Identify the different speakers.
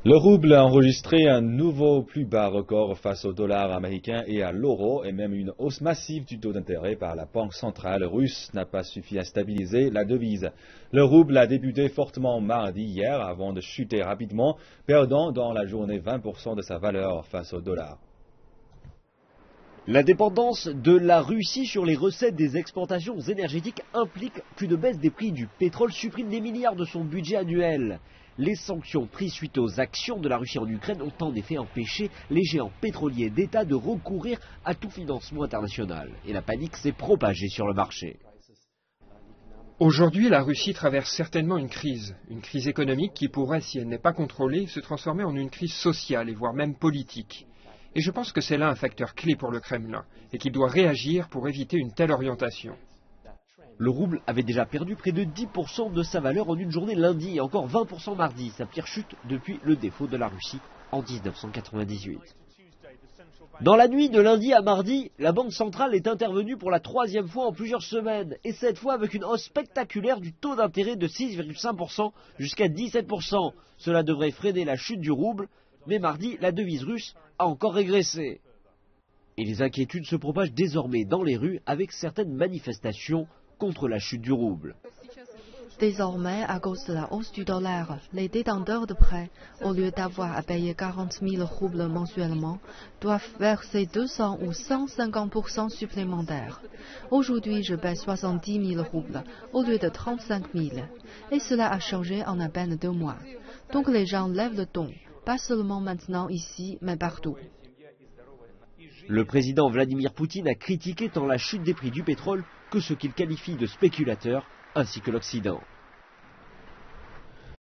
Speaker 1: Le rouble a enregistré un nouveau plus bas record face au dollar américain et à l'euro, et même une hausse massive du taux d'intérêt par la banque centrale russe n'a pas suffi à stabiliser la devise. Le rouble a débuté fortement mardi hier avant de chuter rapidement, perdant dans la journée 20% de sa valeur face au dollar.
Speaker 2: La dépendance de la Russie sur les recettes des exportations énergétiques implique qu'une baisse des prix du pétrole supprime des milliards de son budget annuel. Les sanctions prises suite aux actions de la Russie en Ukraine ont en effet empêché les géants pétroliers d'État de recourir à tout financement international. Et la panique s'est propagée sur le marché.
Speaker 3: Aujourd'hui, la Russie traverse certainement une crise économique qui pourrait, si elle n'est pas contrôlée, se transformer en une crise sociale et voire même politique. Et je pense que c'est là un facteur clé pour le Kremlin et qu'il doit réagir pour éviter une telle orientation.
Speaker 2: Le rouble avait déjà perdu près de 10% de sa valeur en une journée lundi et encore 20% mardi, sa pire chute depuis le défaut de la Russie en 1998. Dans la nuit de lundi à mardi, la Banque centrale est intervenue pour la troisième fois en plusieurs semaines, et cette fois avec une hausse spectaculaire du taux d'intérêt de 6,5% jusqu'à 17%. Cela devrait freiner la chute du rouble, mais mardi, la devise russe a encore régressé. Et les inquiétudes se propagent désormais dans les rues avec certaines manifestations contre la chute du rouble.
Speaker 4: Désormais, à cause de la hausse du dollar, les détenteurs de prêts, au lieu d'avoir à payer 40 000 roubles mensuellement, doivent verser 200 ou 150% supplémentaires. Aujourd'hui, je paie 70 000 roubles au lieu de 35 000. Et cela a changé en à peine 2 mois. Donc les gens lèvent le ton, pas seulement maintenant ici, mais partout.
Speaker 2: Le président Vladimir Poutine a critiqué tant la chute des prix du pétrole que ce qu'il qualifie de spéculateurs, ainsi que l'Occident.